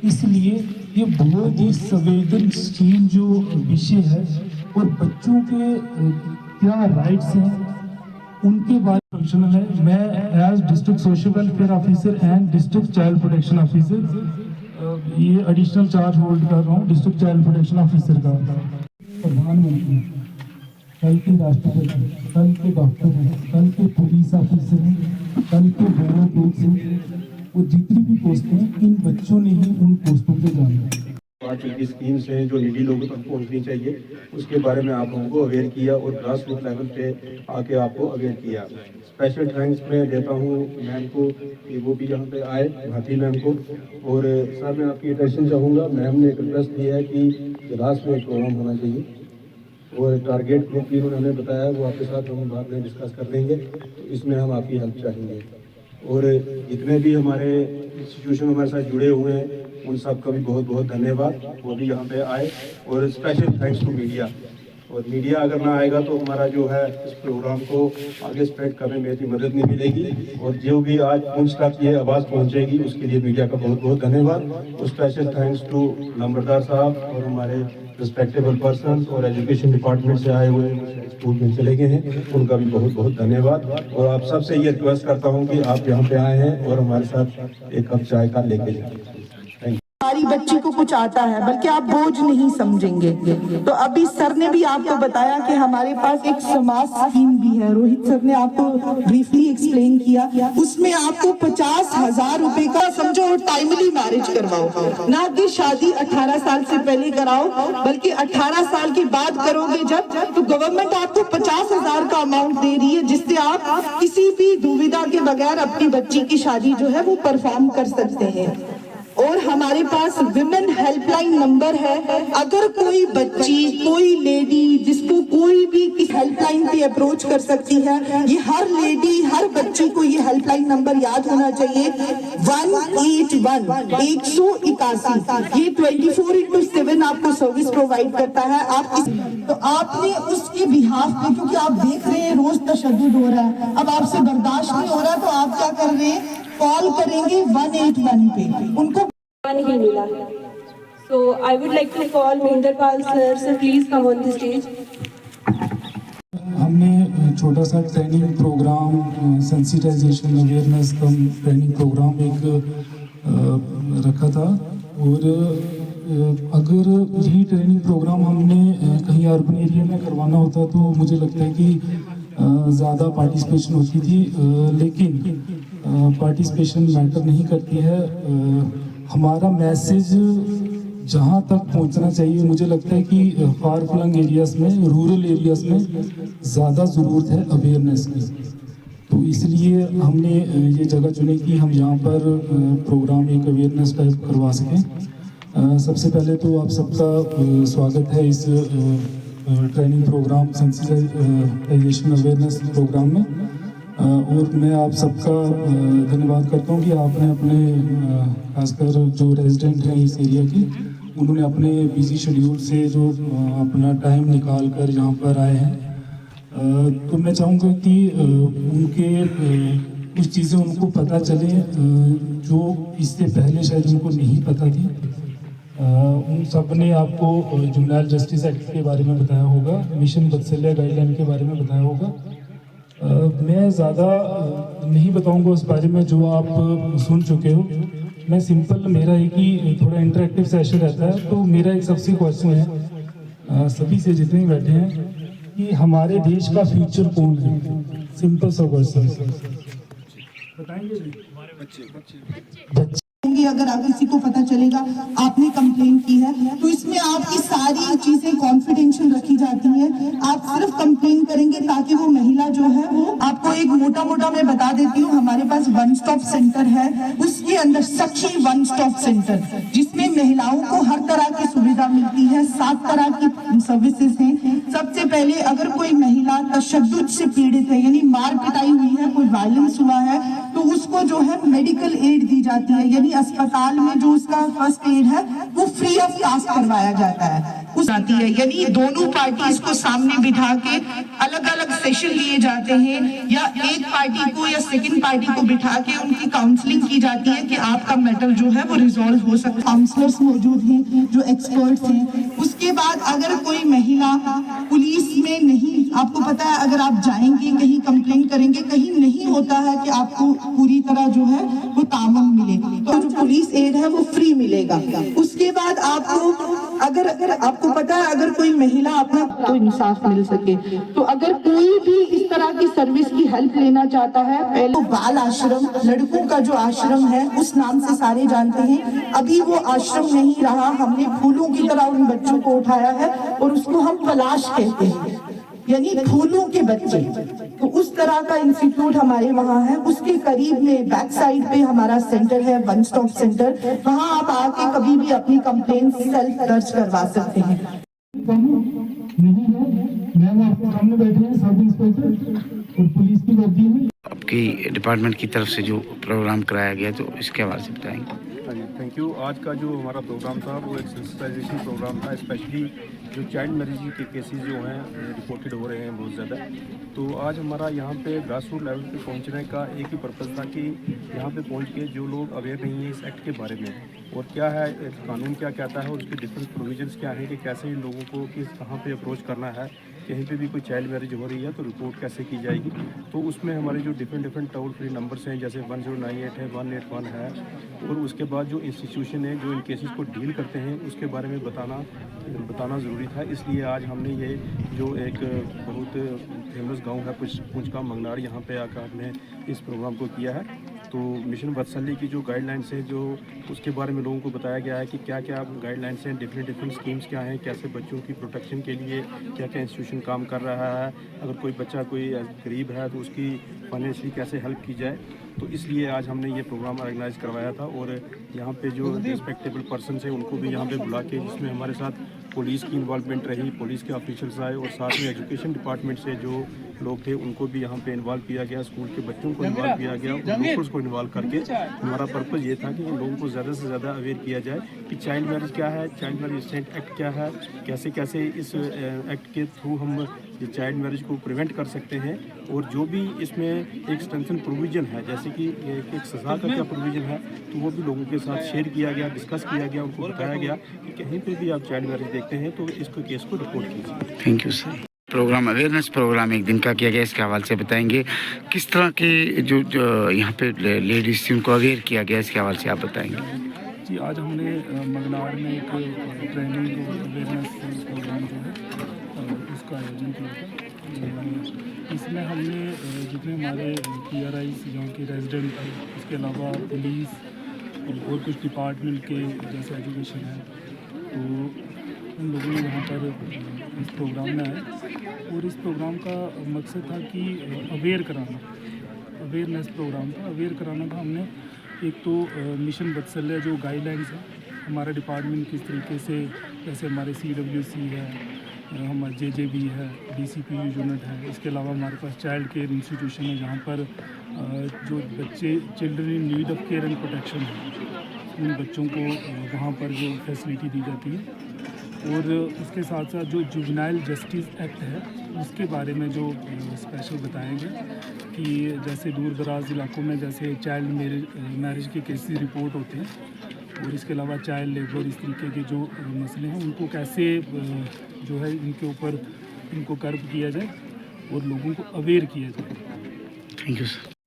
इसलिए ये बहुत ही संवेदनशील जो विषय है और बच्चों के क्या राइट्स हैं उनके बारे में फंक्शनल है। मैं as district social welfare officer and district child protection officer ये एडिशनल चार्ज होल्ड कर रहा हूँ डिस्ट्रिक्ट चाइल्ड प्रोटेक्शन ऑफिसर का। प्रधानमंत्री, कल के राष्ट्रपति, कल के डॉक्टर हैं, कल के पुलिस ऑफिसर हैं, कल के ब्यूरोक्रेट्स हैं, वो जितनी भी पोस्टें हैं इन बच्चों ने ही उन पोस्टों पे जाना है। आजकल की स्कीम्स हैं जो नीडी लोगों तक पहुंचनी चाहिए, उसके बारे में आप लोगों को अवेयर किया और ग्रास रूट लेवल पे आके आपको अवेयर किया। स्पेशल थैंक्स मैं देता हूँ मैम को कि वो भी यहाँ पे आए, भाती मैम को। और सर मैं आपकी अटेंशन चाहूँगा, मैम ने एक रिक्वेस्ट की है कि क्लास में एक प्रोग्राम होना चाहिए और टारगेट ग्रुप भी उन्होंने हमें बताया, वो आपके साथ हम बाद में डिस्कस कर लेंगे। तो इसमें हम आपकी हेल्प चाहेंगे और जितने भी हमारे इंस्टीट्यूशन हमारे साथ जुड़े हुए हैं उन सब का भी बहुत बहुत धन्यवाद, वो भी यहाँ पे आए। और स्पेशल थैंक्स टू मीडिया, और मीडिया अगर ना आएगा तो हमारा जो है इस प्रोग्राम को आगे स्प्रेड करने में इतनी मदद नहीं मिलेगी। और जो भी आज उन तक ये आवाज़ पहुँचेगी उसके लिए मीडिया का बहुत बहुत धन्यवाद। और स्पेशल थैंक्स टू नंबरदार साहब और हमारे रिस्पेक्टेबल पर्सन और एजुकेशन डिपार्टमेंट से आए हुए स्कूल में चले गए हैं, उनका भी बहुत बहुत धन्यवाद। और आप सबसे ये रिक्वेस्ट करता हूँ कि आप यहाँ पे आए हैं और हमारे साथ एक कप चाय का लेके जाएं। हमारी बच्ची को कुछ आता है बल्कि आप बोझ नहीं समझेंगे। तो अभी सर ने भी आपको बताया कि हमारे पास एक समाज स्कीम भी है, रोहित सर ने आपको ब्रीफली एक्सप्लेन किया। उसमें आपको 50,000 रुपए का समझो टाइमली मैरिज करवाओ, ना कि शादी 18 साल से पहले कराओ बल्कि 18 साल के बाद करोगे जब, तो गवर्नमेंट आपको 50,000 का अमाउंट दे रही है जिससे आप किसी भी दुविधा के बगैर अपनी बच्ची की शादी जो है वो परफॉर्म कर सकते हैं। और हमारे पास विमेन हेल्पलाइन नंबर है, अगर कोई बच्ची कोई लेडी जिसको कोई भी इस हेल्पलाइन पे अप्रोच कर सकती है। ये हर लेडी हर बच्ची को ये हेल्पलाइन नंबर याद होना चाहिए, 181 181। ये 24/7 आपको सर्विस प्रोवाइड करता है। तो आपने उसके बिहाफ पे, क्योंकि आप देख रहे हैं रोज तशद्दुद हो रहा है, अब आपसे बर्दाश्त नहीं हो रहा तो आप क्या कर रहे हैं, कॉल करेंगे 181 पे, उनको ही मिला। So I would like to call Minderpal sir. Sir, please come on the stage. हमने छोटा सा ट्रेनिंग प्रोग्राम, सेंसिटाइजेशन अवेयरनेस कम ट्रेनिंग प्रोग्राम एक रखा था। और अगर यही ट्रेनिंग प्रोग्राम हमने कहीं अर्बन एरिया में करवाना होता तो मुझे लगता है कि ज़्यादा पार्टिसिपेशन होती थी, लेकिन पार्टिसिपेशन मैटर नहीं करती है। हमारा मैसेज जहाँ तक पहुँचना चाहिए, मुझे लगता है कि फार फ्लंग एरियाज़ में, रूरल एरियाज़ में ज़्यादा ज़रूरत है अवेयरनेस की। तो इसलिए हमने ये जगह चुनी कि हम यहाँ पर प्रोग्राम एक अवेयरनेस टाइप करवा सकें। सबसे पहले तो आप सबका स्वागत है इस training programme sensitization awareness programme में। और मैं आप सबका धन्यवाद करता हूँ कि आपने अपने खासकर जो रेजिडेंट हैं इस एरिया के, उन्होंने अपने बिजी शेड्यूल से जो अपना टाइम निकाल कर यहाँ पर आए हैं। तो मैं चाहूँगा कि उनके कुछ चीज़ें उनको पता चले जो इससे पहले शायद उनको नहीं पता थी। उन सब ने आपको जुवेनाइल जस्टिस एक्ट के बारे में बताया होगा, मिशन वात्सल्य गाइडलाइन के बारे में बताया होगा। मैं ज़्यादा नहीं बताऊंगा उस बारे में जो आप सुन चुके हो। मैं सिंपल, मेरा एक ही थोड़ा इंटरेक्टिव सेशन रहता है। तो मेरा एक सबसे क्वेश्चन है सभी से जितने बैठे हैं कि हमारे देश का फ्यूचर कौन है? सिंपल सा क्वेश्चन बताएंगे। हमारे बच्चे अगर किसी को पता चलेगा आपने कंप्लेन की है तो इसमें आपकी सारी चीजें कॉन्फिडेंशियल रखी जाती हैं। आप सिर्फ कंप्लेन करेंगे ताकि वो महिला जो है वो आपको एक मोटा मोटा मैं बता देती हूँ, हमारे पास वन स्टॉप सेंटर है, उसके अंदर सखी वन स्टॉप सेंटर जिसमें महिलाओं को हर तरह की सुविधा मिलती है। 7 तरह की सर्विसेज हैं। सबसे पहले अगर कोई महिला तशद्दुद से पीड़ित है, यानी मार पिटाई हुई है, कोई वायलेंस हुआ है, तो उसको जो है मेडिकल एड दी जाती है, यानी अस्पताल में जो उसका फर्स्ट एड है वो फ्री ऑफ कॉस्ट करवाया जाता है। उस आती है, यानी दोनों पार्टीज को सामने बिठा के अलग अलग सेशन लिए जाते हैं, या एक पार्टी को या सेकंड पार्टी को बिठा के उनकी काउंसलिंग की जाती है कि आपका मैटर जो है वो रिजॉल्व हो सकता है। काउंसलर्स मौजूद हैं जो एक्सपर्ट्स हैं। उसके बाद अगर कोई महिला पुलिस में नहीं, आपको पता है अगर आप जाएंगे कहीं कंप्लेंट करेंगे, कहीं नहीं होता है कि आपको पूरी तरह जो है वो तामन मिले, तो जो पुलिस एड है वो फ्री मिलेगा। उसके बाद आपको अगर आपको पता है अगर कोई महिला अपना तो इंसाफ मिल सके, तो अगर कोई भी इस तरह की सर्विस की हेल्प लेना चाहता है, पहले तो बाल आश्रम, लड़कों का जो आश्रम है उस नाम से सारे जानते हैं, अभी वो आश्रम नहीं रहा, हमने फूलों की तरह उन बच्चों को उठाया है और उसको हम पलाश कहते हैं, यानी फूलों के बच्चे। तो उस तरह का इंस्टीट्यूट हमारे वहाँ है। उसके करीब में बैक साइड पे हमारा सेंटर है, वन स्टॉप सेंटर, वहाँ आप आके कभी भी अपनी कंप्लेंट सेल्फ दर्ज करवा सकते हैं। नहीं है, मैम आपके सामने बैठे हैं सब इंस्पेक्टर और पुलिस की वर्दी में। आपकी डिपार्टमेंट की तरफ से जो प्रोग्राम कराया गया तो इसके हवाले से बताएंगे। हाँ जी, थैंक यू। आज का जो हमारा प्रोग्राम था वो एक सेंसिटाइजेशन प्रोग्राम था, स्पेशली जो चाइल्ड मैरिज के केसेस जो हैं रिपोर्टेड हो रहे हैं बहुत ज़्यादा। तो आज हमारा यहाँ पे ग्रास रूट लेवल पे पहुँचने का एक ही पर्पज़ था कि यहाँ पे पहुँच के जो लोग अवेयर नहीं हैं इस एक्ट के बारे में और क्या है कानून क्या कहता है और उसके डिफरेंट प्रोविजंस क्या हैं, कि कैसे इन लोगों को किस कहाँ पे अप्रोच करना है, कहीं पे भी कोई चाइल्ड मैरिज हो रही है तो रिपोर्ट कैसे की जाएगी। तो उसमें हमारे जो डिफरेंट टोल फ्री नंबर्स हैं, जैसे 1098 है, 181 है, और उसके बाद जो इंस्टीट्यूशन है जो इन केसेस को डील करते हैं उसके बारे में बताना ज़रूरी था। इसलिए आज हमने ये जो एक बहुत फेमस गांव है पुंछ का मंगनाड़, यहाँ पे आकर हमने इस प्रोग्राम को किया है। तो मिशन वत्सल्य की जो गाइडलाइंस है जो उसके बारे में लोगों को बताया गया है कि क्या क्या गाइडलाइंस हैं, डिफरेंट स्कीम्स क्या हैं, कैसे बच्चों की प्रोटेक्शन के लिए क्या क्या इंस्टीट्यूशन काम कर रहा है, अगर कोई बच्चा कोई गरीब है तो उसकी फाइनेंशियली कैसे हेल्प की जाए। तो इसलिए आज हमने ये प्रोग्राम ऑर्गेनाइज करवाया था और यहाँ पे जो रिस्पेक्टेबल पर्सन है उनको भी यहाँ पे बुला के, जिसमें हमारे साथ पुलिस की इन्वॉल्वमेंट रही, पुलिस के ऑफिशियल्स आए और साथ में एजुकेशन डिपार्टमेंट से जो लोग थे उनको भी यहाँ पे इन्वॉल्व किया गया, स्कूल के बच्चों को इन्वॉल्व किया गया और लोकल्स को इन्वॉल्व करके हमारा पर्पज़ ये था कि इन लोगों को ज़्यादा से ज़्यादा अवेयर किया जाए कि चाइल्ड मैरिज क्या है, चाइल्ड मैरिज असिस्टेंट एक्ट क्या है, कैसे कैसे इस एक्ट के थ्रू हम ये चाइल्ड मैरिज को प्रिवेंट कर सकते हैं, और जो भी इसमें एक स्ट्रेंथन प्रोविज़न है जैसे कि एक सज़ा का क्या प्रोविज़न है तो वो भी लोगों के साथ शेयर किया गया, डिस्कस किया गया, उनको बताया गया कि कहीं पर भी आप चाइल्ड मैरिज देखते हैं तो इसको केस को रिपोर्ट कीजिए। Thank you sir. Programme awareness programme एक दिन का किया गया, इसके हवाले से बताएंगे। किस तरह के जो यहाँ पे लेडीज थी उनको अवेयर किया गया, इसके हवाले से आप बताएंगे। जी, आज हमने मंगनाड़ में एक ट्रेनिंग और अवेयरनेस प्रोग्राम जो है उसका आयोजन किया था। इसमें हमने जितने हमारे PRIs यहाँ के रेजिडेंट थे, उसके अलावा पुलिस और कुछ डिपार्टमेंट के जैसे एजुकेशन है, तो उन लोगों ने यहाँ पर इस प्रोग्राम में आए और इस प्रोग्राम का मकसद था कि अवेयर कराना, अवेयरनेस प्रोग्राम था, अवेयर कराना था हमने। एक तो मिशन वत्सल्य जो गाइडलाइंस है, हमारा डिपार्टमेंट किस तरीके से, जैसे हमारे CWC है, हमारा JJB है, DCPU यूनिट है, इसके अलावा हमारे पास चाइल्ड केयर इंस्टीट्यूशन है जहाँ पर जो बच्चे children in need of care and protection है उन बच्चों को वहाँ पर जो फैसिलिटी दी जाती है। और उसके साथ साथ जो जुवेनाइल जस्टिस एक्ट है उसके बारे में जो स्पेशल बताएंगे कि जैसे दूर दराज इलाकों में जैसे चाइल्ड मैरिज के केसेस रिपोर्ट होते हैं और इसके अलावा चाइल्ड लेबर, इस तरीके के जो मसले हैं उनको कैसे जो है इनके ऊपर इनको कर्ब किया जाए और लोगों को अवेयर किया जाए। Thank you sir.